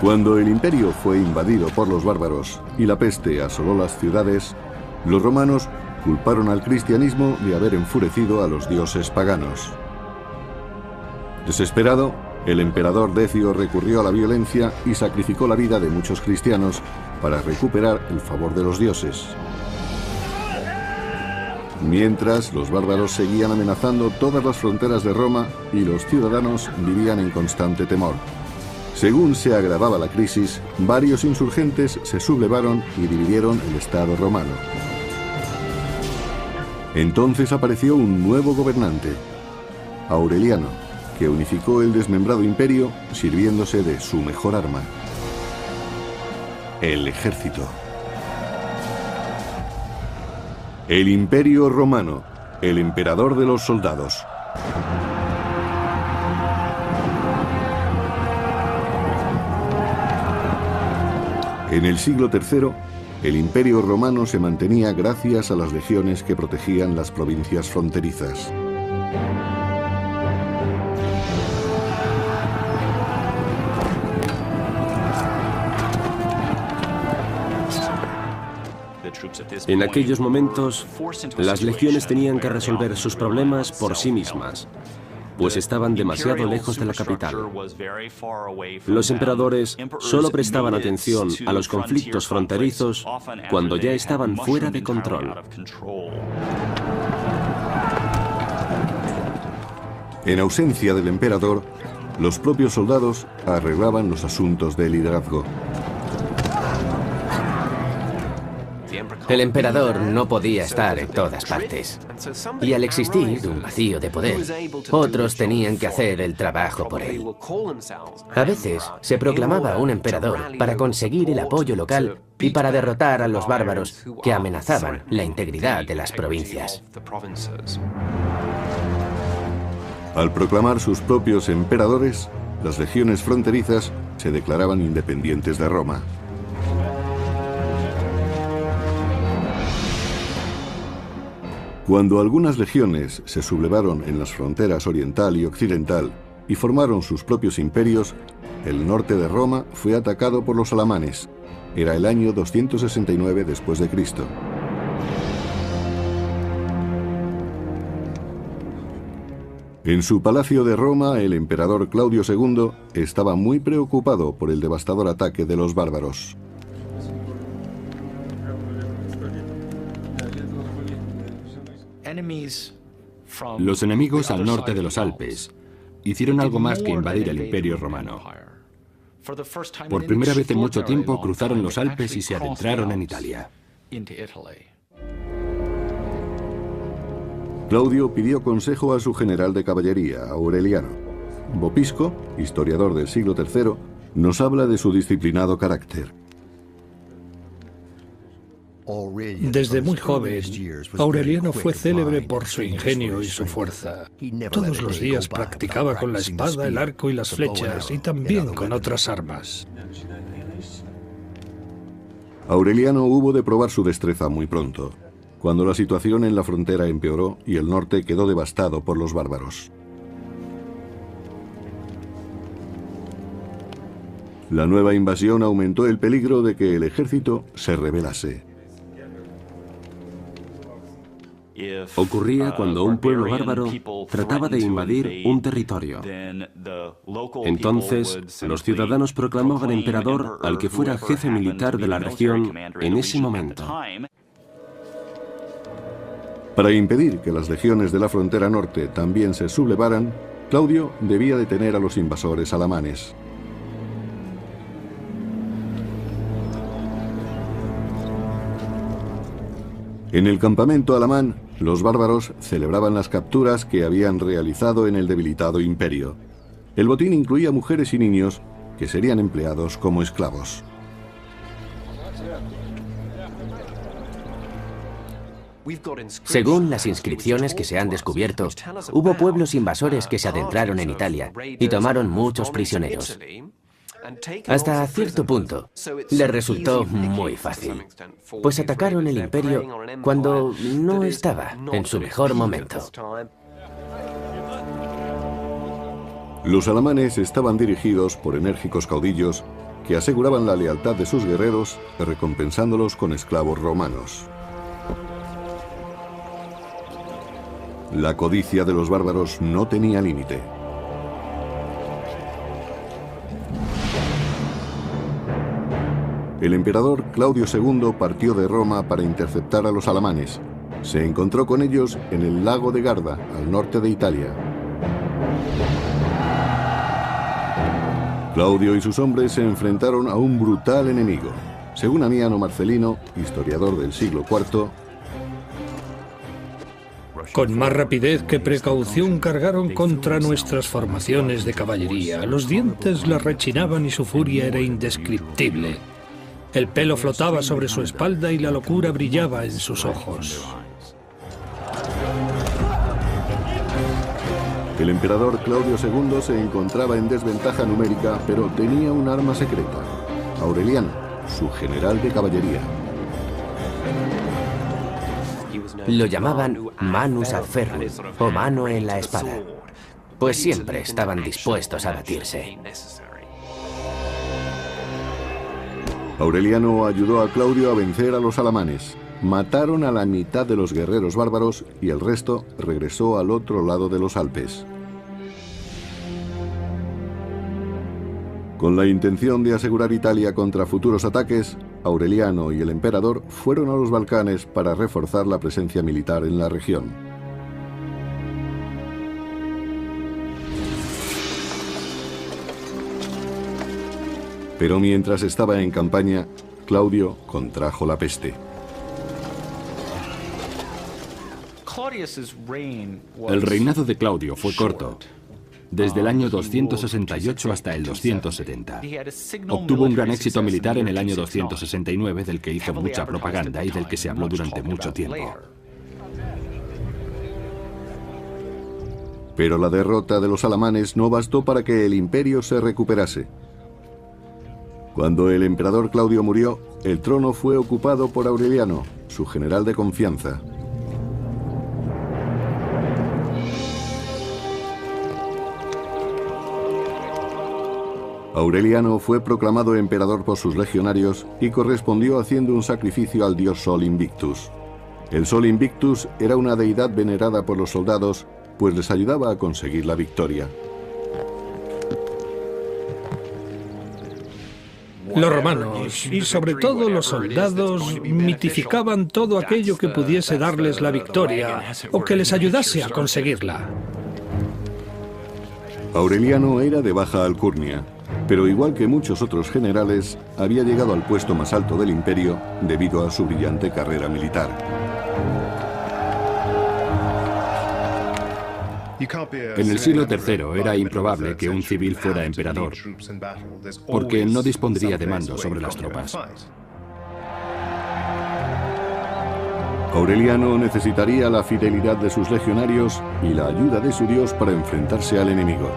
Cuando el imperio fue invadido por los bárbaros y la peste asoló las ciudades, los romanos culparon al cristianismo de haber enfurecido a los dioses paganos. Desesperado, el emperador Decio recurrió a la violencia y sacrificó la vida de muchos cristianos para recuperar el favor de los dioses. Mientras, los bárbaros seguían amenazando todas las fronteras de Roma y los ciudadanos vivían en constante temor. Según se agravaba la crisis, varios insurgentes se sublevaron y dividieron el Estado romano. Entonces apareció un nuevo gobernante, Aureliano, que unificó el desmembrado imperio sirviéndose de su mejor arma, el ejército. El Imperio Romano, el emperador de los soldados. En el siglo III, el Imperio Romano se mantenía gracias a las legiones que protegían las provincias fronterizas. En aquellos momentos, las legiones tenían que resolver sus problemas por sí mismas, pues estaban demasiado lejos de la capital. Los emperadores solo prestaban atención a los conflictos fronterizos cuando ya estaban fuera de control. En ausencia del emperador, los propios soldados arreglaban los asuntos de liderazgo. El emperador no podía estar en todas partes. Y al existir un vacío de poder, otros tenían que hacer el trabajo por él. A veces se proclamaba un emperador para conseguir el apoyo local y para derrotar a los bárbaros que amenazaban la integridad de las provincias. Al proclamar sus propios emperadores, las legiones fronterizas se declaraban independientes de Roma. Cuando algunas legiones se sublevaron en las fronteras oriental y occidental y formaron sus propios imperios, el norte de Roma fue atacado por los alamanes. Era el año 269 después de Cristo. En su palacio de Roma, el emperador Claudio II estaba muy preocupado por el devastador ataque de los bárbaros. Los enemigos al norte de los Alpes hicieron algo más que invadir el Imperio Romano. Por primera vez en mucho tiempo cruzaron los Alpes y se adentraron en Italia. Claudio pidió consejo a su general de caballería, Aureliano. Vopisco, historiador del siglo III, nos habla de su disciplinado carácter. Desde muy joven, Aureliano fue célebre por su ingenio y su fuerza. Todos los días practicaba con la espada, el arco y las flechas, y también con otras armas. Aureliano hubo de probar su destreza muy pronto, cuando la situación en la frontera empeoró y el norte quedó devastado por los bárbaros. La nueva invasión aumentó el peligro de que el ejército se rebelase. Ocurría cuando un pueblo bárbaro trataba de invadir un territorio. Entonces, los ciudadanos proclamaban emperador al que fuera jefe militar de la región en ese momento. Para impedir que las legiones de la frontera norte también se sublevaran, Claudio debía detener a los invasores alamanes. En el campamento alamán, los bárbaros celebraban las capturas que habían realizado en el debilitado imperio. El botín incluía mujeres y niños que serían empleados como esclavos. Según las inscripciones que se han descubierto, hubo pueblos invasores que se adentraron en Italia y tomaron muchos prisioneros. Hasta cierto punto, les resultó muy fácil, pues atacaron el imperio cuando no estaba en su mejor momento. Los alamanes estaban dirigidos por enérgicos caudillos que aseguraban la lealtad de sus guerreros, recompensándolos con esclavos romanos. La codicia de los bárbaros no tenía límite. El emperador Claudio II partió de Roma para interceptar a los alamanes. Se encontró con ellos en el lago de Garda, al norte de Italia. Claudio y sus hombres se enfrentaron a un brutal enemigo. Según Amiano Marcelino, historiador del siglo IV, con más rapidez que precaución cargaron contra nuestras formaciones de caballería. Los dientes les rechinaban y su furia era indescriptible. El pelo flotaba sobre su espalda y la locura brillaba en sus ojos. El emperador Claudio II se encontraba en desventaja numérica, pero tenía un arma secreta: Aureliano, su general de caballería. Lo llamaban manus ad ferrum, o mano en la espada, pues siempre estaban dispuestos a batirse. Aureliano ayudó a Claudio a vencer a los alamanes. Mataron a la mitad de los guerreros bárbaros y el resto regresó al otro lado de los Alpes. Con la intención de asegurar Italia contra futuros ataques, Aureliano y el emperador fueron a los Balcanes para reforzar la presencia militar en la región. Pero mientras estaba en campaña, Claudio contrajo la peste. El reinado de Claudio fue corto, desde el año 268 hasta el 270. Obtuvo un gran éxito militar en el año 269, del que hizo mucha propaganda y del que se habló durante mucho tiempo. Pero la derrota de los alamanes no bastó para que el imperio se recuperase. Cuando el emperador Claudio murió, el trono fue ocupado por Aureliano, su general de confianza. Aureliano fue proclamado emperador por sus legionarios y correspondió haciendo un sacrificio al dios Sol Invictus. El Sol Invictus era una deidad venerada por los soldados, pues les ayudaba a conseguir la victoria. Los romanos, y sobre todo los soldados, mitificaban todo aquello que pudiese darles la victoria o que les ayudase a conseguirla. Aureliano era de baja alcurnia, pero igual que muchos otros generales, había llegado al puesto más alto del imperio debido a su brillante carrera militar. En el siglo III era improbable que un civil fuera emperador, porque no dispondría de mando sobre las tropas. Aureliano necesitaría la fidelidad de sus legionarios y la ayuda de su dios para enfrentarse al enemigo.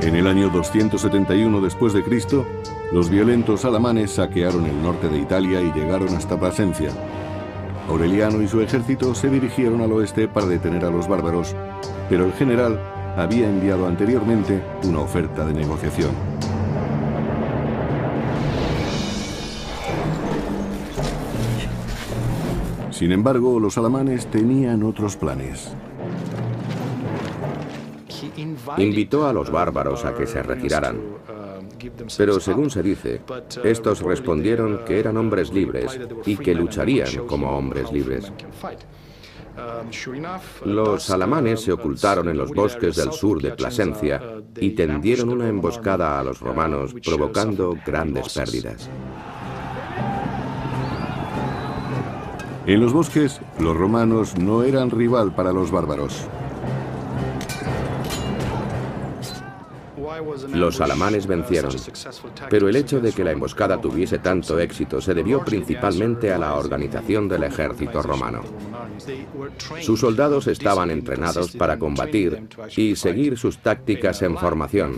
En el año 271 después de Cristo, los violentos alamanes saquearon el norte de Italia y llegaron hasta Plasencia. Aureliano y su ejército se dirigieron al oeste para detener a los bárbaros, pero el general había enviado anteriormente una oferta de negociación. Sin embargo, los alamanes tenían otros planes. Invitó a los bárbaros a que se retiraran, pero según se dice, estos respondieron que eran hombres libres y que lucharían como hombres libres. Los alamanes se ocultaron en los bosques del sur de Plasencia y tendieron una emboscada a los romanos, provocando grandes pérdidas. En los bosques, los romanos no eran rival para los bárbaros. Los alamanes vencieron, pero el hecho de que la emboscada tuviese tanto éxito se debió principalmente a la organización del ejército romano. Sus soldados estaban entrenados para combatir y seguir sus tácticas en formación.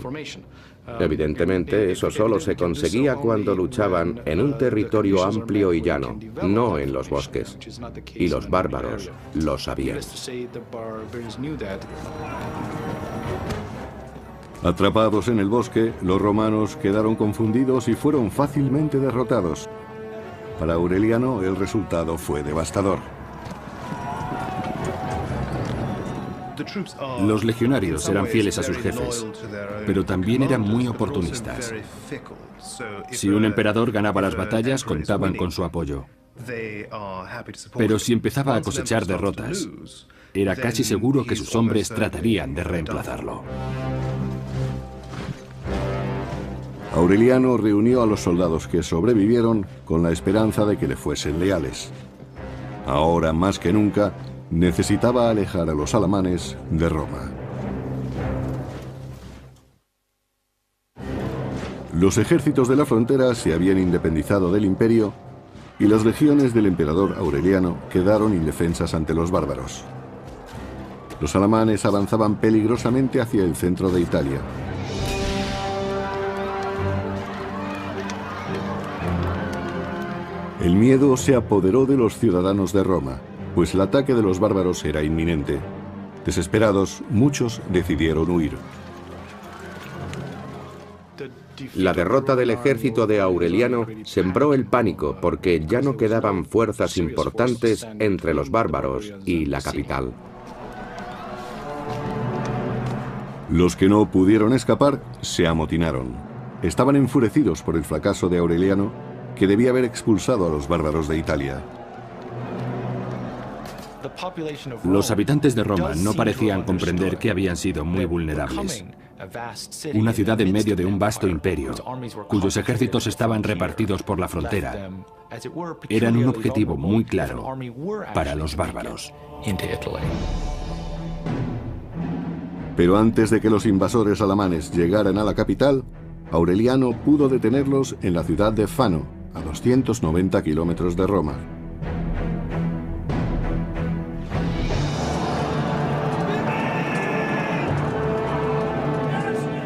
Evidentemente, eso solo se conseguía cuando luchaban en un territorio amplio y llano, no en los bosques. Y los bárbaros lo sabían. Atrapados en el bosque, los romanos quedaron confundidos y fueron fácilmente derrotados. Para Aureliano, el resultado fue devastador. Los legionarios eran fieles a sus jefes, pero también eran muy oportunistas. Si un emperador ganaba las batallas, contaban con su apoyo. Pero si empezaba a cosechar derrotas, era casi seguro que sus hombres tratarían de reemplazarlo. Aureliano reunió a los soldados que sobrevivieron con la esperanza de que le fuesen leales. Ahora, más que nunca, necesitaba alejar a los alamanes de Roma. Los ejércitos de la frontera se habían independizado del imperio y las legiones del emperador Aureliano quedaron indefensas ante los bárbaros. Los alamanes avanzaban peligrosamente hacia el centro de Italia. El miedo se apoderó de los ciudadanos de Roma, pues el ataque de los bárbaros era inminente. Desesperados, muchos decidieron huir. La derrota del ejército de Aureliano sembró el pánico porque ya no quedaban fuerzas importantes entre los bárbaros y la capital. Los que no pudieron escapar se amotinaron. Estaban enfurecidos por el fracaso de Aureliano, que debía haber expulsado a los bárbaros de Italia. Los habitantes de Roma no parecían comprender que habían sido muy vulnerables. Una ciudad en medio de un vasto imperio, cuyos ejércitos estaban repartidos por la frontera, eran un objetivo muy claro para los bárbaros. Pero antes de que los invasores alamanes llegaran a la capital, Aureliano pudo detenerlos en la ciudad de Fano, a 290 kilómetros de Roma.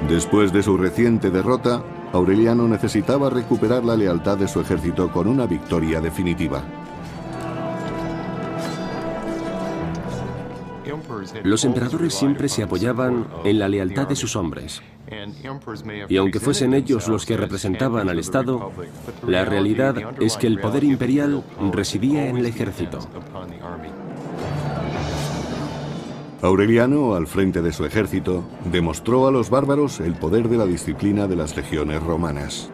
Después de su reciente derrota, Aureliano necesitaba recuperar la lealtad de su ejército con una victoria definitiva. Los emperadores siempre se apoyaban en la lealtad de sus hombres. Y aunque fuesen ellos los que representaban al Estado, la realidad es que el poder imperial residía en el ejército. Aureliano, al frente de su ejército, demostró a los bárbaros el poder de la disciplina de las legiones romanas.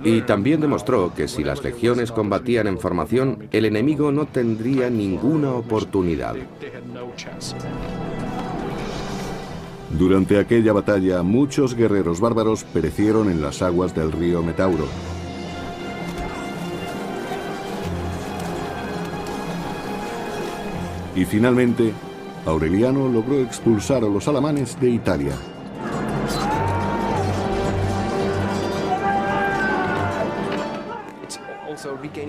Y también demostró que si las legiones combatían en formación, el enemigo no tendría ninguna oportunidad. Durante aquella batalla, muchos guerreros bárbaros perecieron en las aguas del río Metauro. Y finalmente, Aureliano logró expulsar a los alamanes de Italia.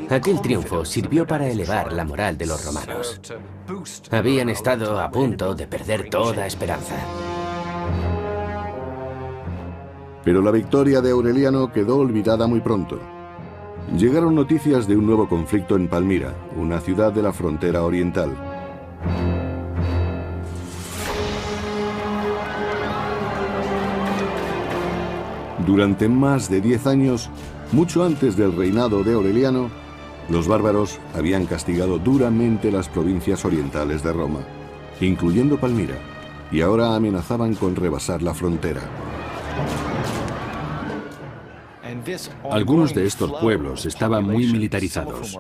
Aquel triunfo sirvió para elevar la moral de los romanos. Habían estado a punto de perder toda esperanza. Pero la victoria de Aureliano quedó olvidada muy pronto. Llegaron noticias de un nuevo conflicto en Palmira, una ciudad de la frontera oriental. Durante más de 10 años, mucho antes del reinado de Aureliano, los bárbaros habían castigado duramente las provincias orientales de Roma, incluyendo Palmira, y ahora amenazaban con rebasar la frontera. Algunos de estos pueblos estaban muy militarizados,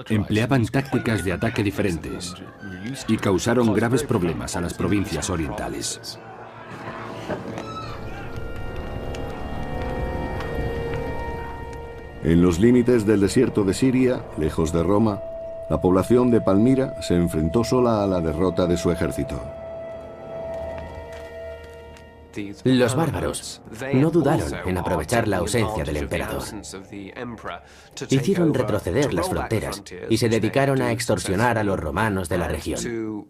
empleaban tácticas de ataque diferentes y causaron graves problemas a las provincias orientales. En los límites del desierto de Siria, lejos de Roma, la población de Palmira se enfrentó sola a la derrota de su ejército. Los bárbaros no dudaron en aprovechar la ausencia del emperador. Hicieron retroceder las fronteras y se dedicaron a extorsionar a los romanos de la región.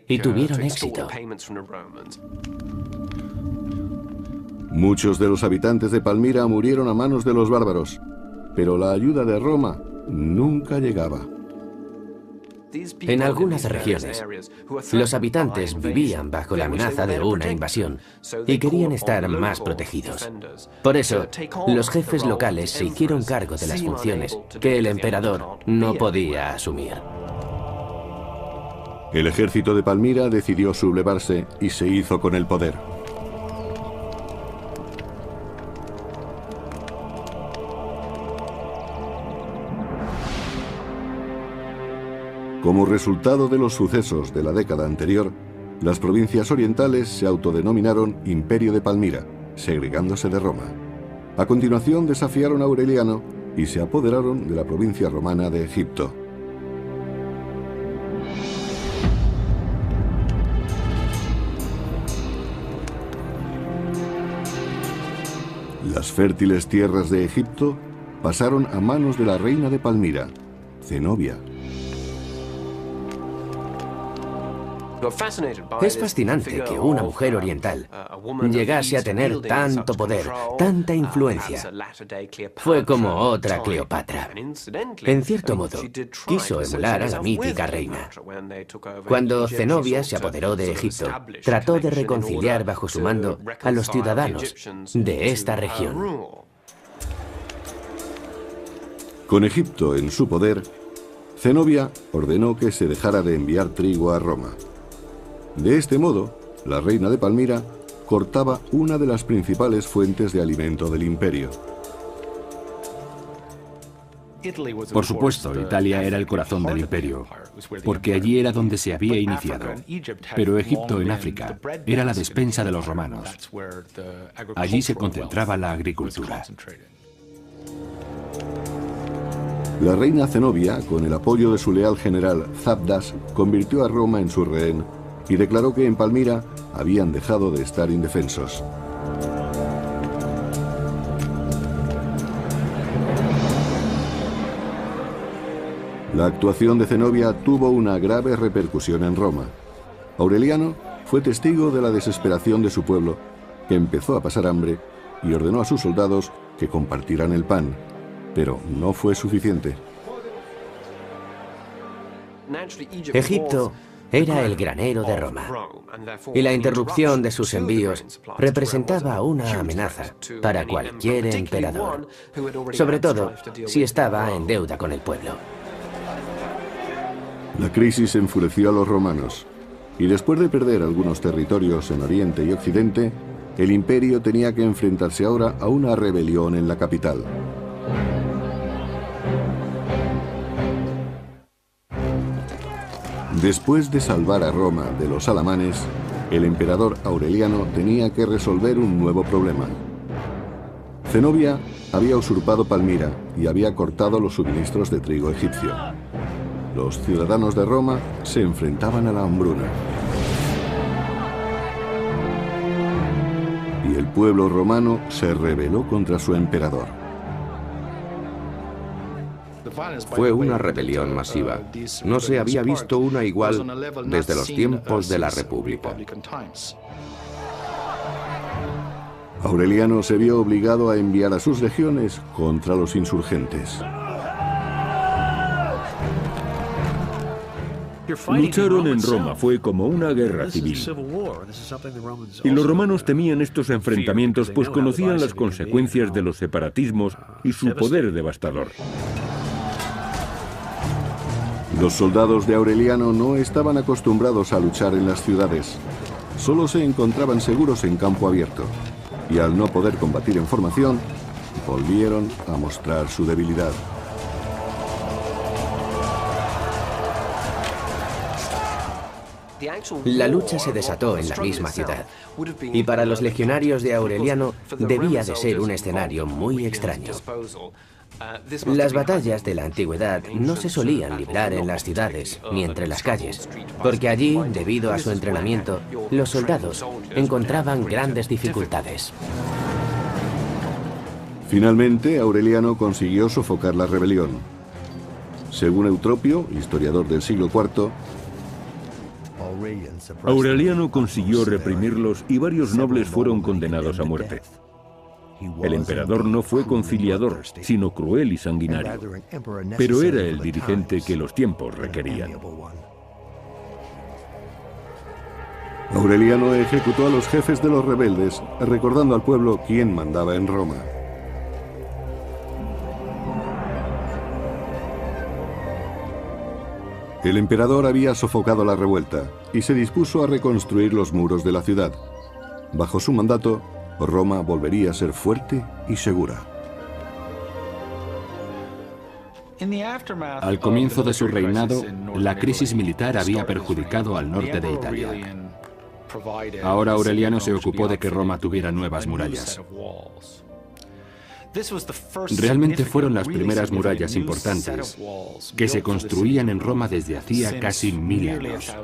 Y tuvieron éxito. Muchos de los habitantes de Palmira murieron a manos de los bárbaros, pero la ayuda de Roma nunca llegaba. En algunas regiones, los habitantes vivían bajo la amenaza de una invasión y querían estar más protegidos. Por eso, los jefes locales se hicieron cargo de las funciones que el emperador no podía asumir. El ejército de Palmira decidió sublevarse y se hizo con el poder. Como resultado de los sucesos de la década anterior, las provincias orientales se autodenominaron Imperio de Palmira, segregándose de Roma. A continuación desafiaron a Aureliano y se apoderaron de la provincia romana de Egipto. Las fértiles tierras de Egipto pasaron a manos de la reina de Palmira, Zenobia. Es fascinante que una mujer oriental llegase a tener tanto poder, tanta influencia. Fue como otra Cleopatra. En cierto modo, quiso emular a la mítica reina. Cuando Zenobia se apoderó de Egipto, trató de reconciliar bajo su mando a los ciudadanos de esta región. Con Egipto en su poder, Zenobia ordenó que se dejara de enviar trigo a Roma. De este modo, la reina de Palmira cortaba una de las principales fuentes de alimento del imperio. Por supuesto, Italia era el corazón del imperio, porque allí era donde se había iniciado. Pero Egipto, en África, era la despensa de los romanos. Allí se concentraba la agricultura. La reina Zenobia, con el apoyo de su leal general Zabdas, convirtió a Roma en su rehén y declaró que en Palmira habían dejado de estar indefensos. La actuación de Zenobia tuvo una grave repercusión en Roma. Aureliano fue testigo de la desesperación de su pueblo, que empezó a pasar hambre, y ordenó a sus soldados que compartieran el pan, pero no fue suficiente. Egipto era el granero de Roma, y la interrupción de sus envíos representaba una amenaza para cualquier emperador, sobre todo si estaba en deuda con el pueblo. La crisis enfureció a los romanos, y después de perder algunos territorios en Oriente y Occidente, el imperio tenía que enfrentarse ahora a una rebelión en la capital. Después de salvar a Roma de los alamanes, el emperador Aureliano tenía que resolver un nuevo problema. Zenobia había usurpado Palmira y había cortado los suministros de trigo egipcio. Los ciudadanos de Roma se enfrentaban a la hambruna. Y el pueblo romano se rebeló contra su emperador. Fue una rebelión masiva. No se había visto una igual desde los tiempos de la República. Aureliano se vio obligado a enviar a sus legiones contra los insurgentes. Lucharon en Roma, fue como una guerra civil. Y los romanos temían estos enfrentamientos, pues conocían las consecuencias de los separatismos y su poder devastador. Los soldados de Aureliano no estaban acostumbrados a luchar en las ciudades. Solo se encontraban seguros en campo abierto. Y al no poder combatir en formación, volvieron a mostrar su debilidad. La lucha se desató en la misma ciudad, y para los legionarios de Aureliano debía de ser un escenario muy extraño. Las batallas de la antigüedad no se solían librar en las ciudades ni entre las calles, porque allí, debido a su entrenamiento, los soldados encontraban grandes dificultades. Finalmente, Aureliano consiguió sofocar la rebelión. Según Eutropio, historiador del siglo IV, Aureliano consiguió reprimirlos y varios nobles fueron condenados a muerte. El emperador no fue conciliador, sino cruel y sanguinario. Pero era el dirigente que los tiempos requerían. Aureliano ejecutó a los jefes de los rebeldes, recordando al pueblo quién mandaba en Roma. El emperador había sofocado la revuelta y se dispuso a reconstruir los muros de la ciudad. Bajo su mandato, Roma volvería a ser fuerte y segura. Al comienzo de su reinado, la crisis militar había perjudicado al norte de Italia. Ahora Aureliano se ocupó de que Roma tuviera nuevas murallas. Realmente fueron las primeras murallas importantes que se construían en Roma desde hacía casi 1000 años.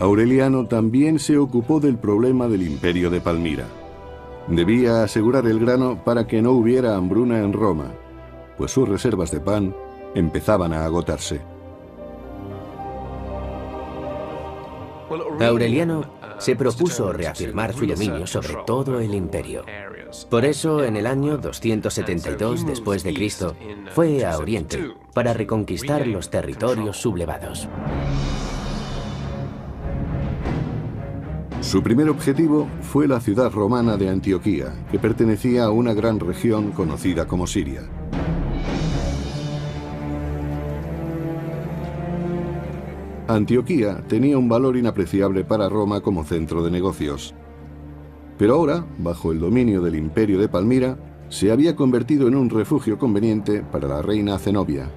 Aureliano también se ocupó del problema del imperio de Palmira. Debía asegurar el grano para que no hubiera hambruna en Roma, pues sus reservas de pan empezaban a agotarse. Aureliano se propuso reafirmar su dominio sobre todo el imperio. Por eso, en el año 272 después de Cristo, fue a Oriente para reconquistar los territorios sublevados. Su primer objetivo fue la ciudad romana de Antioquía, que pertenecía a una gran región conocida como Siria. Antioquía tenía un valor inapreciable para Roma como centro de negocios. Pero ahora, bajo el dominio del imperio de Palmira, se había convertido en un refugio conveniente para la reina Zenobia.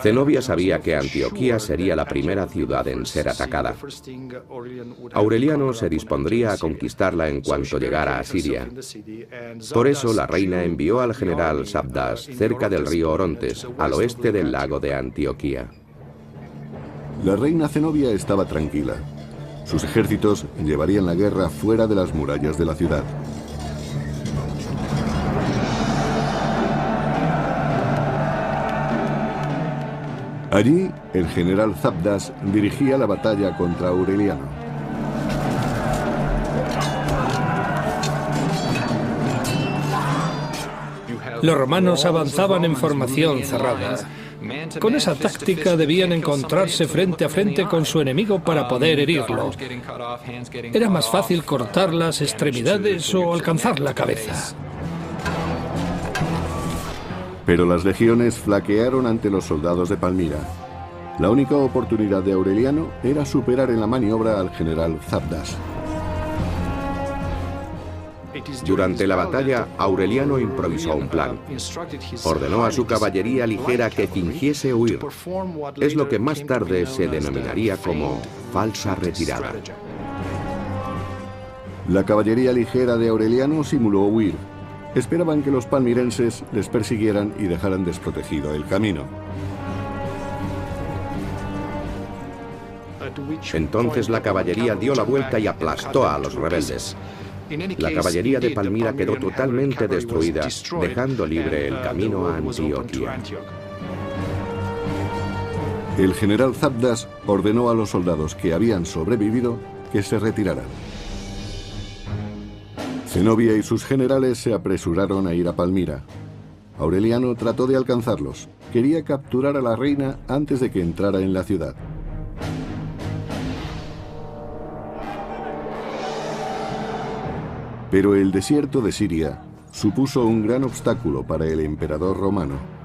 Zenobia sabía que Antioquía sería la primera ciudad en ser atacada. Aureliano se dispondría a conquistarla en cuanto llegara a Siria. Por eso la reina envió al general Sabdas cerca del río Orontes, al oeste del lago de Antioquía. La reina Zenobia estaba tranquila. Sus ejércitos llevarían la guerra fuera de las murallas de la ciudad. Allí, el general Sabdas dirigía la batalla contra Aureliano. Los romanos avanzaban en formación cerrada. Con esa táctica debían encontrarse frente a frente con su enemigo para poder herirlo. Era más fácil cortar las extremidades o alcanzar la cabeza. Pero las legiones flaquearon ante los soldados de Palmira. La única oportunidad de Aureliano era superar en la maniobra al general Sabdas. Durante la batalla, Aureliano improvisó un plan. Ordenó a su caballería ligera que fingiese huir. Es lo que más tarde se denominaría como falsa retirada. La caballería ligera de Aureliano simuló huir. Esperaban que los palmirenses les persiguieran y dejaran desprotegido el camino. Entonces la caballería dio la vuelta y aplastó a los rebeldes. La caballería de Palmira quedó totalmente destruida, dejando libre el camino a Antioquía. El general Sabdas ordenó a los soldados que habían sobrevivido que se retiraran. Zenobia y sus generales se apresuraron a ir a Palmira. Aureliano trató de alcanzarlos. Quería capturar a la reina antes de que entrara en la ciudad. Pero el desierto de Siria supuso un gran obstáculo para el emperador romano.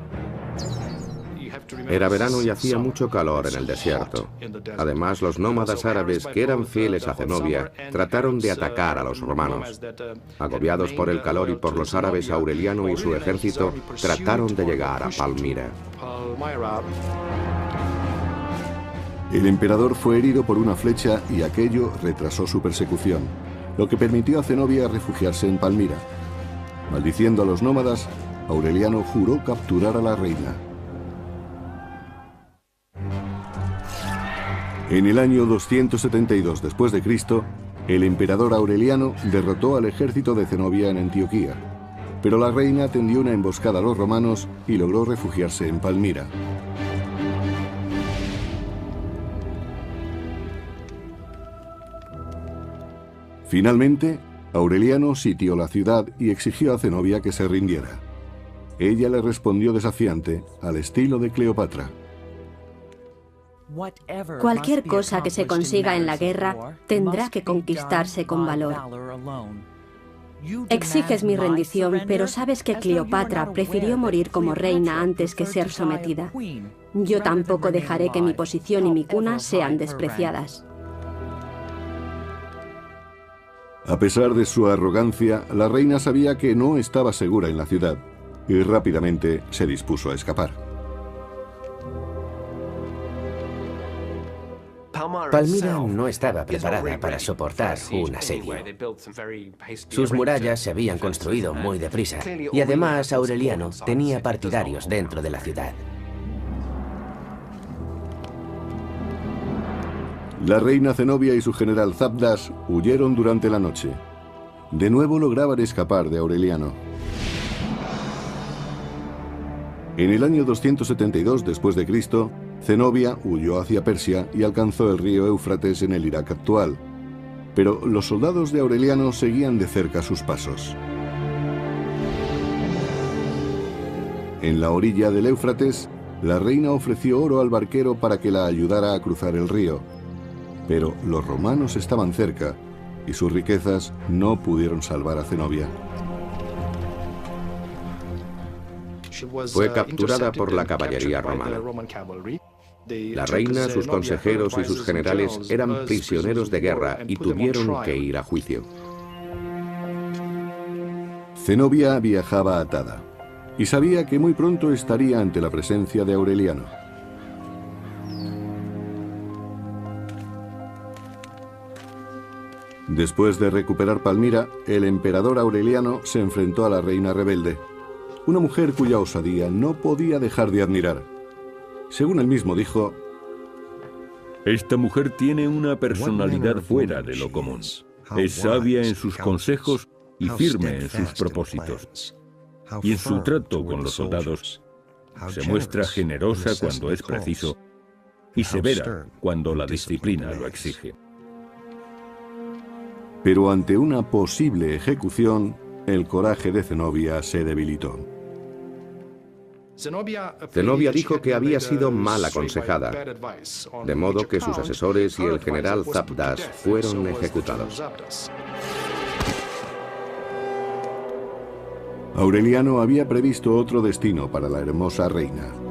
Era verano y hacía mucho calor en el desierto. Además, los nómadas árabes, que eran fieles a Zenobia, trataron de atacar a los romanos. Agobiados por el calor y por los árabes, Aureliano y su ejército trataron de llegar a Palmira. El emperador fue herido por una flecha y aquello retrasó su persecución, lo que permitió a Zenobia refugiarse en Palmira. Maldiciendo a los nómadas, Aureliano juró capturar a la reina. En el año 272 después de Cristo, el emperador Aureliano derrotó al ejército de Zenobia en Antioquía, pero la reina tendió una emboscada a los romanos y logró refugiarse en Palmira. Finalmente, Aureliano sitió la ciudad y exigió a Zenobia que se rindiera. Ella le respondió desafiante, al estilo de Cleopatra. Cualquier cosa que se consiga en la guerra tendrá que conquistarse con valor. Exiges mi rendición, pero sabes que Cleopatra prefirió morir como reina antes que ser sometida. Yo tampoco dejaré que mi posición y mi cuna sean despreciadas. A pesar de su arrogancia, la reina sabía que no estaba segura en la ciudad y rápidamente se dispuso a escapar. Palmira no estaba preparada para soportar un asedio. Sus murallas se habían construido muy deprisa y además Aureliano tenía partidarios dentro de la ciudad. La reina Zenobia y su general Zabdas huyeron durante la noche. De nuevo lograban escapar de Aureliano. En el año 272 después de Cristo, Zenobia huyó hacia Persia y alcanzó el río Éufrates en el Irak actual. Pero los soldados de Aureliano seguían de cerca sus pasos. En la orilla del Éufrates, la reina ofreció oro al barquero para que la ayudara a cruzar el río. Pero los romanos estaban cerca y sus riquezas no pudieron salvar a Zenobia. Fue capturada por la caballería romana. La reina, sus consejeros y sus generales eran prisioneros de guerra y tuvieron que ir a juicio. Zenobia viajaba atada y sabía que muy pronto estaría ante la presencia de Aureliano. Después de recuperar Palmira, el emperador Aureliano se enfrentó a la reina rebelde, una mujer cuya osadía no podía dejar de admirar. Según él mismo dijo, esta mujer tiene una personalidad fuera de lo común. Es sabia en sus consejos y firme en sus propósitos. Y en su trato con los soldados, se muestra generosa cuando es preciso y severa cuando la disciplina lo exige. Pero ante una posible ejecución, el coraje de Zenobia se debilitó. Zenobia dijo que había sido mal aconsejada, de modo que sus asesores y el general Zabdas fueron ejecutados. Aureliano había previsto otro destino para la hermosa reina.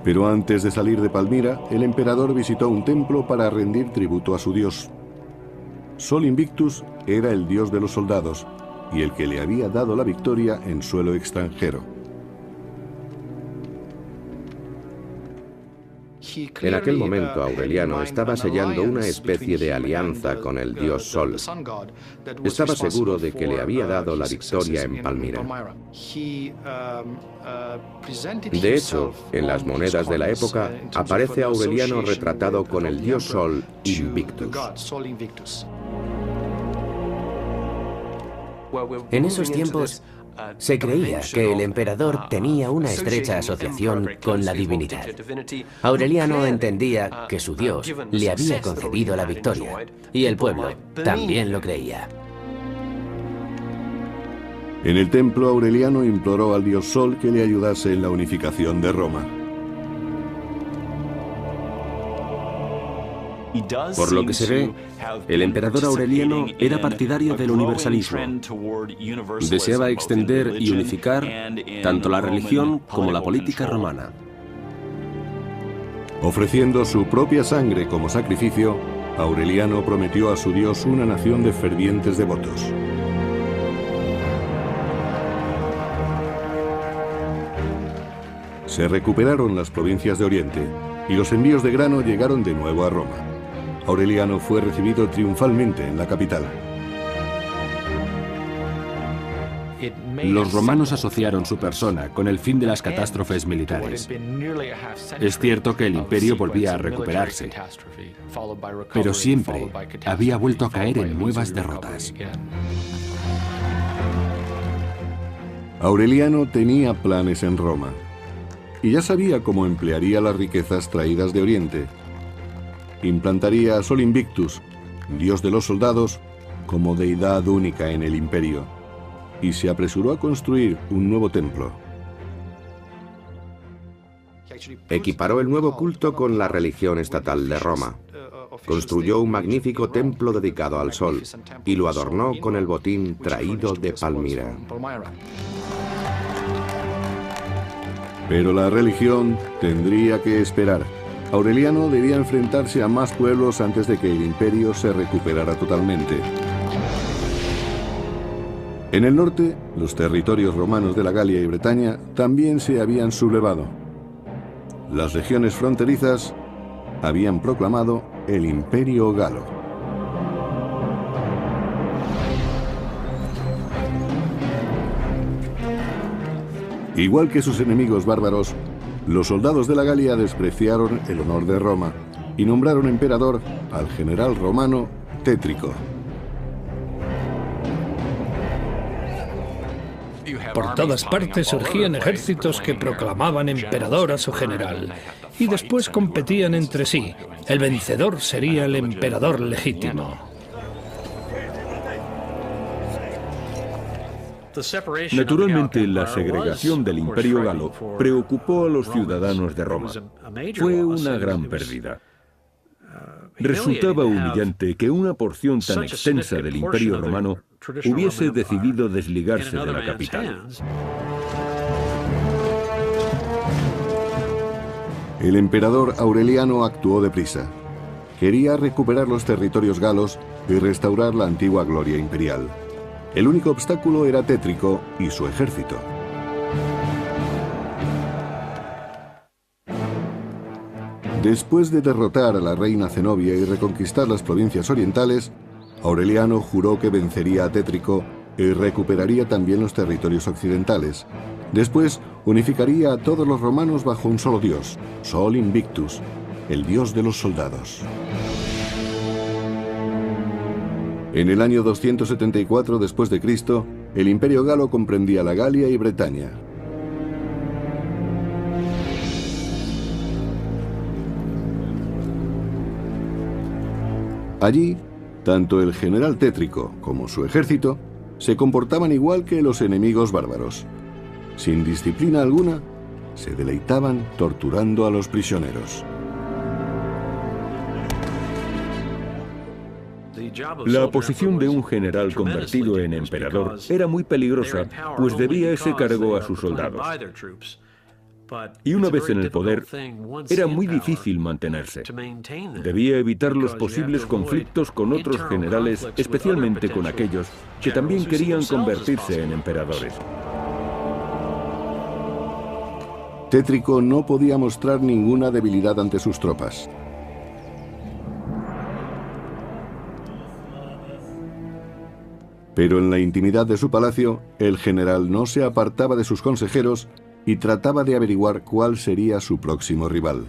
Pero antes de salir de Palmira, el emperador visitó un templo para rendir tributo a su dios. Sol Invictus era el dios de los soldados y el que le había dado la victoria en suelo extranjero. En aquel momento Aureliano estaba sellando una especie de alianza con el dios Sol. Estaba seguro de que le había dado la victoria en Palmira. De hecho, en las monedas de la época aparece Aureliano retratado con el dios Sol Invictus. En esos tiempos, se creía que el emperador tenía una estrecha asociación con la divinidad. Aureliano entendía que su dios le había concedido la victoria, y el pueblo también lo creía. En el templo, Aureliano imploró al dios Sol que le ayudase en la unificación de Roma. Por lo que se ve, el emperador Aureliano era partidario del universalismo. Deseaba extender y unificar tanto la religión como la política romana. Ofreciendo su propia sangre como sacrificio, Aureliano prometió a su dios una nación de fervientes devotos. Se recuperaron las provincias de Oriente y los envíos de grano llegaron de nuevo a Roma. Aureliano fue recibido triunfalmente en la capital. Los romanos asociaron su persona con el fin de las catástrofes militares. Es cierto que el imperio volvía a recuperarse, pero siempre había vuelto a caer en nuevas derrotas. Aureliano tenía planes en Roma. y ya sabía cómo emplearía las riquezas traídas de Oriente. Implantaría a Sol Invictus, dios de los soldados, como deidad única en el imperio, y se apresuró a construir un nuevo templo. Equiparó el nuevo culto con la religión estatal de Roma. Construyó un magnífico templo dedicado al sol y lo adornó con el botín traído de Palmira. Pero la religión tendría que esperar. Aureliano debía enfrentarse a más pueblos antes de que el imperio se recuperara totalmente. En el norte, los territorios romanos de la Galia y Bretaña también se habían sublevado. Las regiones fronterizas habían proclamado el Imperio Galo. Igual que sus enemigos bárbaros, los soldados de la Galia despreciaron el honor de Roma y nombraron emperador al general romano Tétrico. Por todas partes surgían ejércitos que proclamaban emperador a su general, y después competían entre sí. El vencedor sería el emperador legítimo. Naturalmente, la segregación del Imperio Galo preocupó a los ciudadanos de Roma. Fue una gran pérdida. Resultaba humillante que una porción tan extensa del Imperio Romano hubiese decidido desligarse de la capital. El emperador Aureliano actuó deprisa. Quería recuperar los territorios galos y restaurar la antigua gloria imperial. El único obstáculo era Tétrico y su ejército. Después de derrotar a la reina Zenobia y reconquistar las provincias orientales, Aureliano juró que vencería a Tétrico y recuperaría también los territorios occidentales. Después, unificaría a todos los romanos bajo un solo dios, Sol Invictus, el dios de los soldados. En el año 274 después de Cristo, el Imperio Galo comprendía la Galia y Bretaña. Allí, tanto el general Tétrico como su ejército se comportaban igual que los enemigos bárbaros. Sin disciplina alguna, se deleitaban torturando a los prisioneros. La posición de un general convertido en emperador era muy peligrosa, pues debía ese cargo a sus soldados. Y una vez en el poder, era muy difícil mantenerse. Debía evitar los posibles conflictos con otros generales, especialmente con aquellos que también querían convertirse en emperadores. Tétrico no podía mostrar ninguna debilidad ante sus tropas. Pero en la intimidad de su palacio, el general no se apartaba de sus consejeros y trataba de averiguar cuál sería su próximo rival.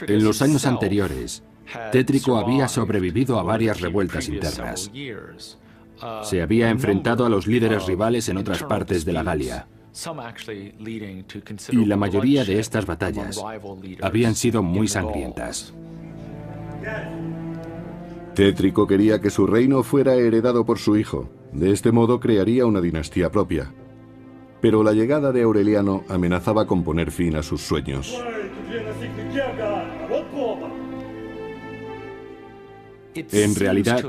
En los años anteriores, Tétrico había sobrevivido a varias revueltas internas. Se había enfrentado a los líderes rivales en otras partes de la Galia. Y la mayoría de estas batallas habían sido muy sangrientas. Tétrico quería que su reino fuera heredado por su hijo. De este modo crearía una dinastía propia. Pero la llegada de Aureliano amenazaba con poner fin a sus sueños. En realidad,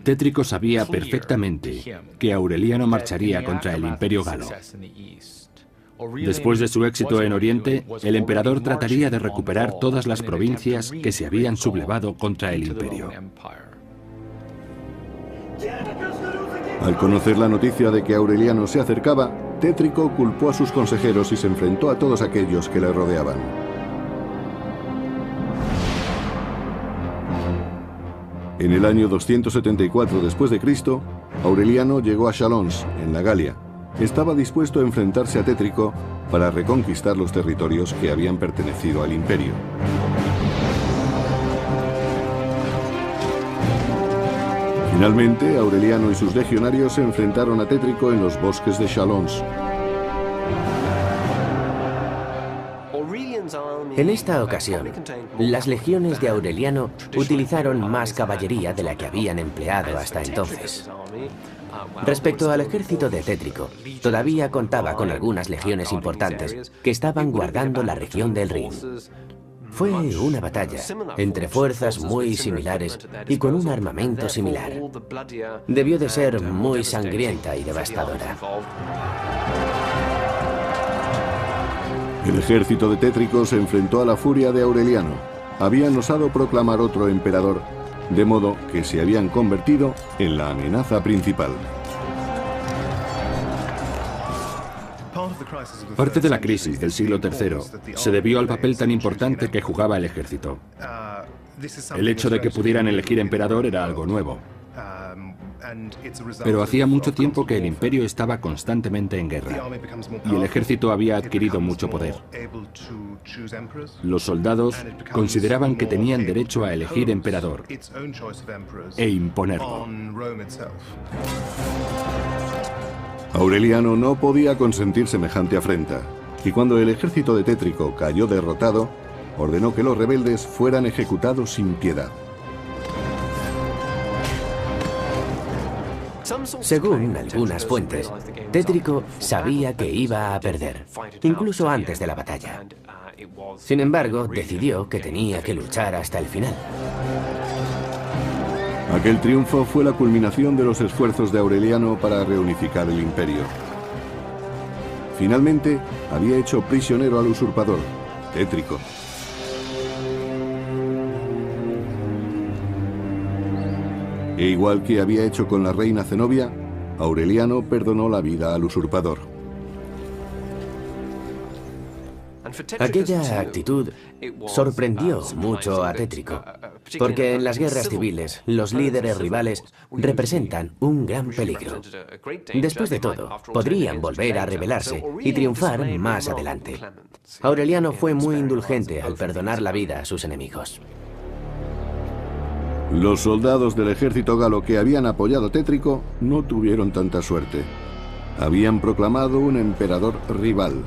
Tétrico sabía perfectamente que Aureliano marcharía contra el Imperio Galo. Después de su éxito en Oriente, el emperador trataría de recuperar todas las provincias que se habían sublevado contra el imperio. Al conocer la noticia de que Aureliano se acercaba, Tétrico culpó a sus consejeros y se enfrentó a todos aquellos que le rodeaban. En el año 274 después de Cristo, Aureliano llegó a Chalons, en la Galia. Estaba dispuesto a enfrentarse a Tétrico para reconquistar los territorios que habían pertenecido al imperio. Finalmente, Aureliano y sus legionarios se enfrentaron a Tétrico en los bosques de Chalons. En esta ocasión, las legiones de Aureliano utilizaron más caballería de la que habían empleado hasta entonces. Respecto al ejército de Tétrico, todavía contaba con algunas legiones importantes que estaban guardando la región del Rin. Fue una batalla entre fuerzas muy similares y con un armamento similar. Debió de ser muy sangrienta y devastadora. El ejército de Tétrico se enfrentó a la furia de Aureliano. Habían osado proclamar otro emperador, de modo que se habían convertido en la amenaza principal. Parte de la crisis del siglo III se debió al papel tan importante que jugaba el ejército. El hecho de que pudieran elegir emperador era algo nuevo. Pero hacía mucho tiempo que el imperio estaba constantemente en guerra y el ejército había adquirido mucho poder. Los soldados consideraban que tenían derecho a elegir emperador e imponerlo. Aureliano no podía consentir semejante afrenta, y cuando el ejército de Tétrico cayó derrotado, ordenó que los rebeldes fueran ejecutados sin piedad. Según algunas fuentes, Tétrico sabía que iba a perder, incluso antes de la batalla. Sin embargo, decidió que tenía que luchar hasta el final. Aquel triunfo fue la culminación de los esfuerzos de Aureliano para reunificar el imperio. Finalmente, había hecho prisionero al usurpador, Tétrico. E igual que había hecho con la reina Zenobia, Aureliano perdonó la vida al usurpador. Aquella actitud sorprendió mucho a Tétrico, porque en las guerras civiles los líderes rivales representan un gran peligro. Después de todo, podrían volver a rebelarse y triunfar más adelante. Aureliano fue muy indulgente al perdonar la vida a sus enemigos. Los soldados del ejército galo que habían apoyado a Tétrico no tuvieron tanta suerte. Habían proclamado un emperador rival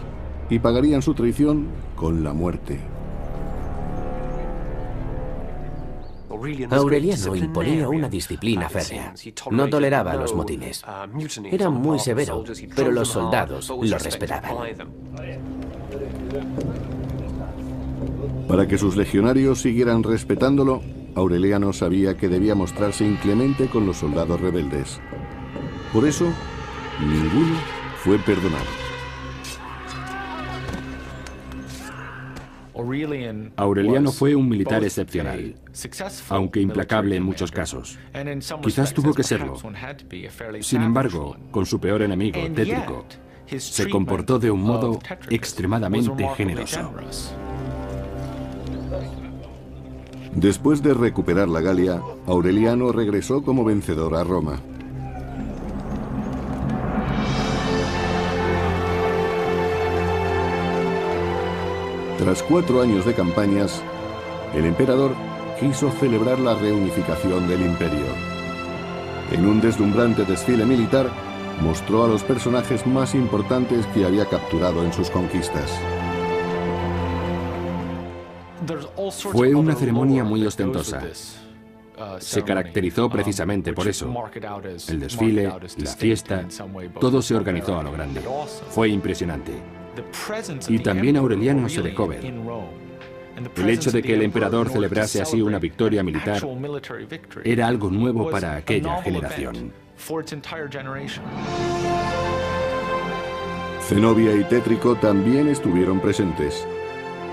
y pagarían su traición con la muerte. Aureliano imponía una disciplina férrea. No toleraba los motines. Era muy severo, pero los soldados lo respetaban. Para que sus legionarios siguieran respetándolo, Aureliano sabía que debía mostrarse inclemente con los soldados rebeldes. Por eso, ninguno fue perdonado. Aureliano fue un militar excepcional, aunque implacable en muchos casos. Quizás tuvo que serlo. Sin embargo, con su peor enemigo, Tétrico, se comportó de un modo extremadamente generoso. Después de recuperar la Galia, Aureliano regresó como vencedor a Roma. Tras 4 años de campañas, el emperador quiso celebrar la reunificación del imperio. En un deslumbrante desfile militar, mostró a los personajes más importantes que había capturado en sus conquistas. Fue una ceremonia muy ostentosa. Se caracterizó precisamente por eso. El desfile, la fiesta, todo se organizó a lo grande. Fue impresionante. Y también Aureliano se dejó ver. El hecho de que el emperador celebrase así una victoria militar era algo nuevo para aquella generación. Zenobia y Tétrico también estuvieron presentes.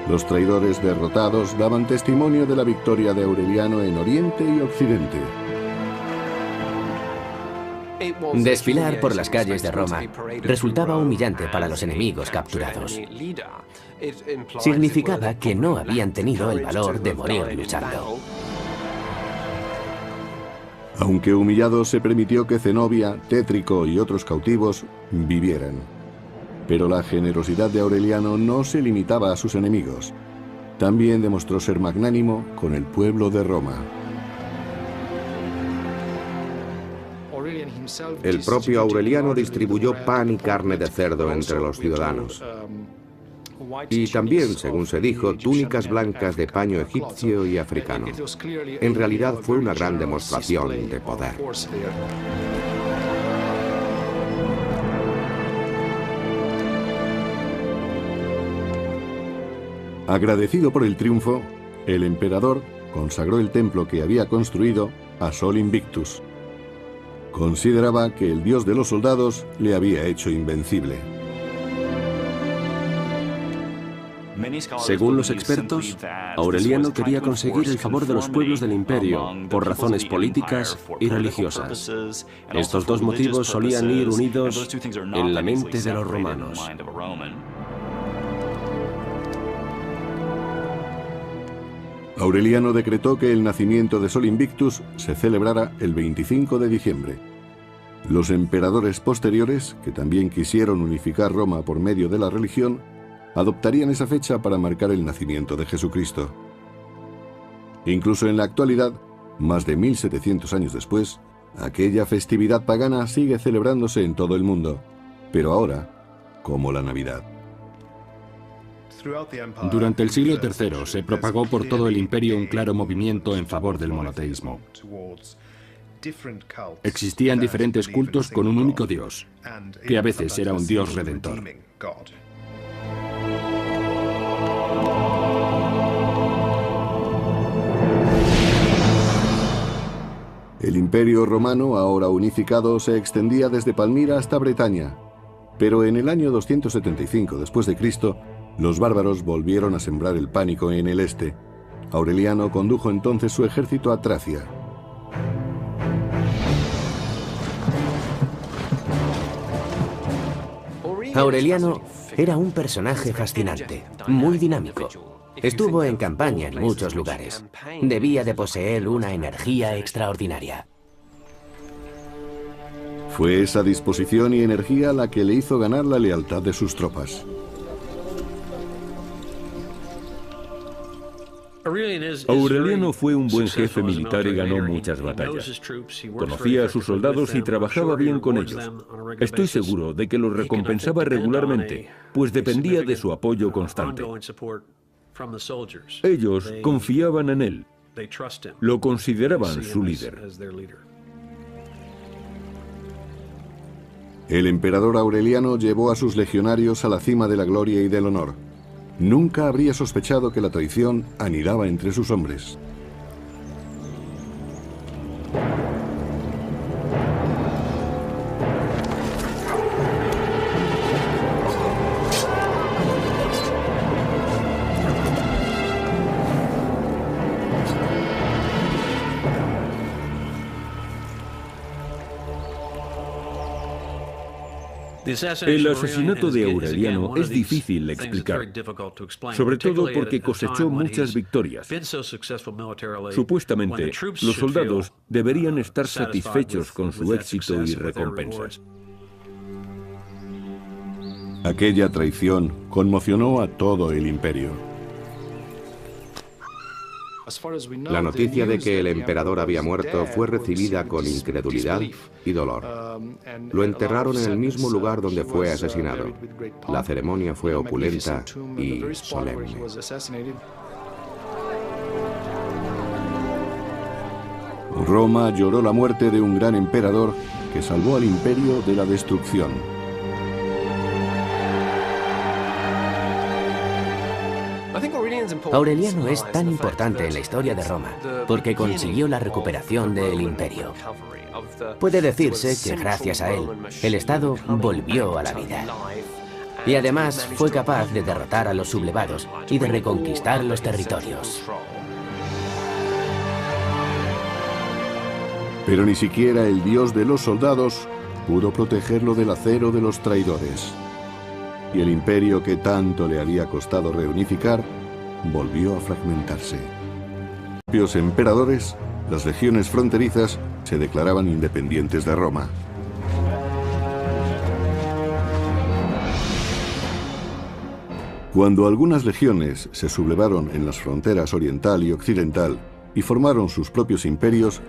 Los traidores derrotados daban testimonio de la victoria de Aureliano en Oriente y Occidente. Desfilar por las calles de Roma resultaba humillante para los enemigos capturados. Significaba que no habían tenido el valor de morir luchando. Aunque humillado, se permitió que Zenobia, Tétrico y otros cautivos vivieran. Pero la generosidad de Aureliano no se limitaba a sus enemigos. También demostró ser magnánimo con el pueblo de Roma. El propio Aureliano distribuyó pan y carne de cerdo entre los ciudadanos. y también, según se dijo, túnicas blancas de paño egipcio y africano. En realidad fue una gran demostración de poder. Agradecido por el triunfo, el emperador consagró el templo que había construido a Sol Invictus. Consideraba que el dios de los soldados le había hecho invencible. Según los expertos, Aureliano quería conseguir el favor de los pueblos del imperio por razones políticas y religiosas. Estos dos motivos solían ir unidos en la mente de los romanos. Aureliano decretó que el nacimiento de Sol Invictus se celebrara el 25 de diciembre. Los emperadores posteriores, que también quisieron unificar Roma por medio de la religión, adoptarían esa fecha para marcar el nacimiento de Jesucristo. Incluso en la actualidad, más de 1700 años después, aquella festividad pagana sigue celebrándose en todo el mundo, pero ahora como la Navidad. Durante el siglo III se propagó por todo el imperio un claro movimiento en favor del monoteísmo. Existían diferentes cultos con un único dios, que a veces era un dios redentor. El imperio romano, ahora unificado, se extendía desde Palmira hasta Bretaña, pero en el año 275 después de Cristo, los bárbaros volvieron a sembrar el pánico en el este. Aureliano condujo entonces su ejército a Tracia. Aureliano era un personaje fascinante, muy dinámico. Estuvo en campaña en muchos lugares. Debía de poseer una energía extraordinaria. Fue esa disposición y energía la que le hizo ganar la lealtad de sus tropas. Aureliano fue un buen jefe militar y ganó muchas batallas. Conocía a sus soldados y trabajaba bien con ellos. Estoy seguro de que los recompensaba regularmente, pues dependía de su apoyo constante. Ellos confiaban en él, lo consideraban su líder. El emperador Aureliano llevó a sus legionarios a la cima de la gloria y del honor. Nunca habría sospechado que la traición anidaba entre sus hombres. El asesinato de Aureliano es difícil de explicar, sobre todo porque cosechó muchas victorias. Supuestamente, los soldados deberían estar satisfechos con su éxito y recompensas. Aquella traición conmocionó a todo el imperio. La noticia de que el emperador había muerto fue recibida con incredulidad y dolor. Lo enterraron en el mismo lugar donde fue asesinado. La ceremonia fue opulenta y solemne. Roma lloró la muerte de un gran emperador que salvó al imperio de la destrucción. Aureliano es tan importante en la historia de Roma porque consiguió la recuperación del imperio. Puede decirse que gracias a él, el Estado volvió a la vida. Y además fue capaz de derrotar a los sublevados y de reconquistar los territorios. Pero ni siquiera el dios de los soldados pudo protegerlo del acero de los traidores. Y el imperio que tanto le había costado reunificar volvió a fragmentarse. Los propios emperadores, las legiones fronterizas, se declaraban independientes de Roma. Cuando algunas legiones se sublevaron en las fronteras oriental y occidental y formaron sus propios imperios,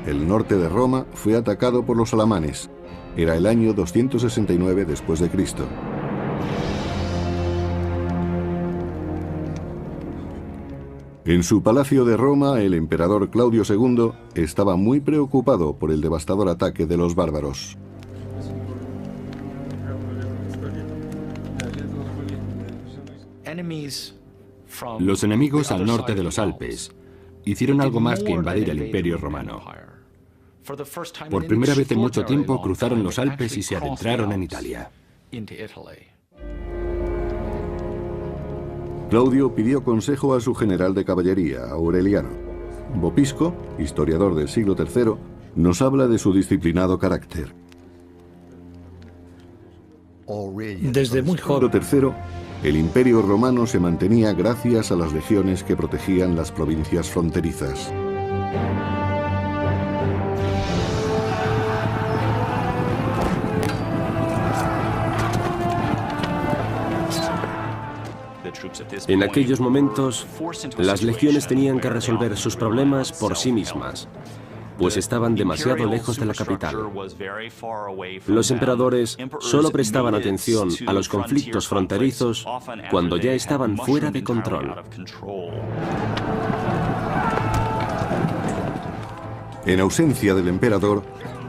el norte de Roma fue atacado por los alamanes. Era el año 269 después de Cristo. En su palacio de Roma, el emperador Claudio II estaba muy preocupado por el devastador ataque de los bárbaros. Los enemigos al norte de los Alpes hicieron algo más que invadir el Imperio Romano. Por primera vez en mucho tiempo cruzaron los Alpes y se adentraron en Italia. Claudio pidió consejo a su general de caballería, Aureliano. Vopisco, historiador del siglo III, nos habla de su disciplinado carácter. Desde muy joven. III, el Imperio Romano se mantenía gracias a las legiones que protegían las provincias fronterizas. En aquellos momentos, las legiones tenían que resolver sus problemas por sí mismas, pues estaban demasiado lejos de la capital. Los emperadores solo prestaban atención a los conflictos fronterizos cuando ya estaban fuera de control. En ausencia del emperador,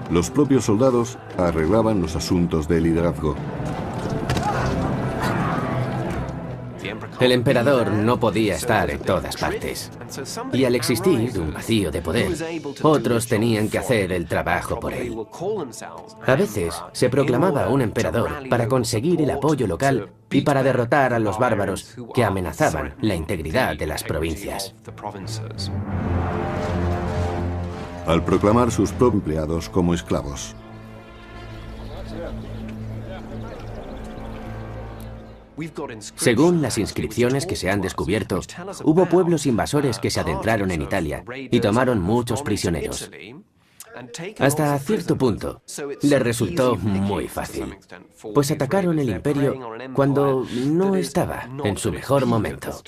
los propios soldados arreglaban los asuntos de liderazgo. El emperador no podía estar en todas partes. Y al existir un vacío de poder, otros tenían que hacer el trabajo por él. A veces se proclamaba un emperador para conseguir el apoyo local y para derrotar a los bárbaros que amenazaban la integridad de las provincias. Al proclamar sus propios empleados como esclavos. Según las inscripciones que se han descubierto, hubo pueblos invasores que se adentraron en Italia y tomaron muchos prisioneros. Hasta cierto punto, les resultó muy fácil, pues atacaron el imperio cuando no estaba en su mejor momento.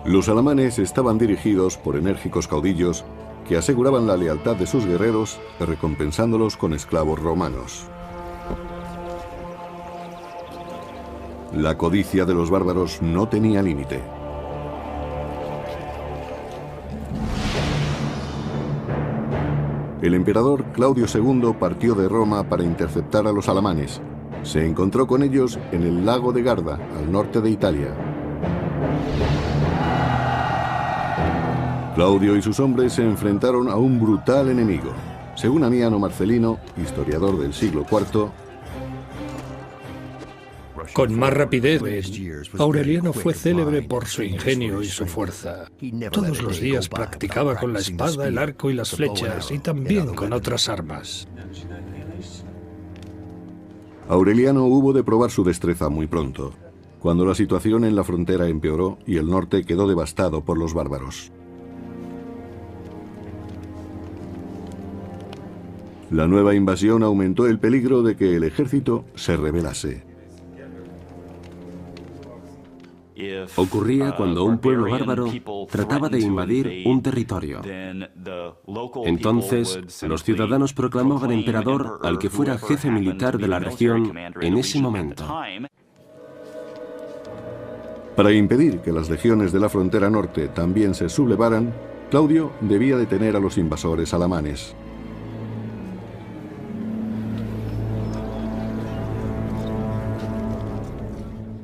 Los alamanes estaban dirigidos por enérgicos caudillos que aseguraban la lealtad de sus guerreros, recompensándolos con esclavos romanos. La codicia de los bárbaros no tenía límite. El emperador Claudio II partió de Roma para interceptar a los alamanes. Se encontró con ellos en el lago de Garda, al norte de Italia. Claudio y sus hombres se enfrentaron a un brutal enemigo. Según Amiano Marcelino, historiador del siglo IV, con más rapidez, Aureliano fue célebre por su ingenio y su fuerza. Todos los días practicaba con la espada, el arco y las flechas, y también con otras armas. Aureliano hubo de probar su destreza muy pronto, cuando la situación en la frontera empeoró y el norte quedó devastado por los bárbaros. La nueva invasión aumentó el peligro de que el ejército se rebelase. Ocurría cuando un pueblo bárbaro trataba de invadir un territorio. Entonces, los ciudadanos proclamaban emperador al que fuera jefe militar de la región en ese momento. Para impedir que las legiones de la frontera norte también se sublevaran, Claudio debía detener a los invasores alamanes.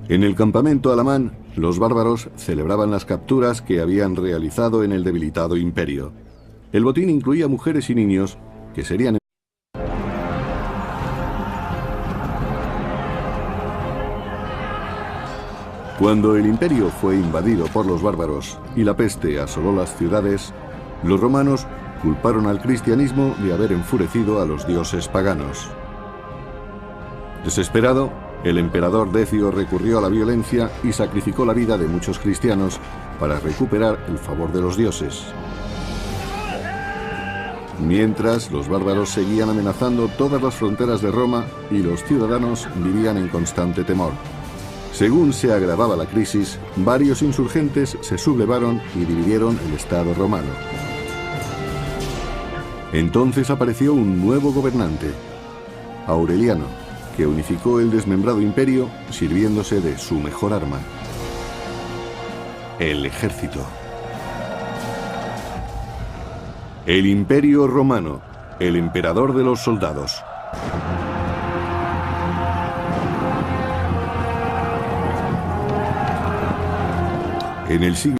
En el campamento alamán, los bárbaros celebraban las capturas que habían realizado en el debilitado imperio. El botín incluía mujeres y niños que serían... Cuando el imperio fue invadido por los bárbaros y la peste asoló las ciudades, los romanos culparon al cristianismo de haber enfurecido a los dioses paganos. Desesperado, el emperador Decio recurrió a la violencia y sacrificó la vida de muchos cristianos para recuperar el favor de los dioses. Mientras, los bárbaros seguían amenazando todas las fronteras de Roma y los ciudadanos vivían en constante temor. Según se agravaba la crisis, varios insurgentes se sublevaron y dividieron el Estado romano. Entonces apareció un nuevo gobernante, Aureliano, que unificó el desmembrado imperio sirviéndose de su mejor arma. El ejército. El Imperio Romano, el emperador de los soldados. En el siglo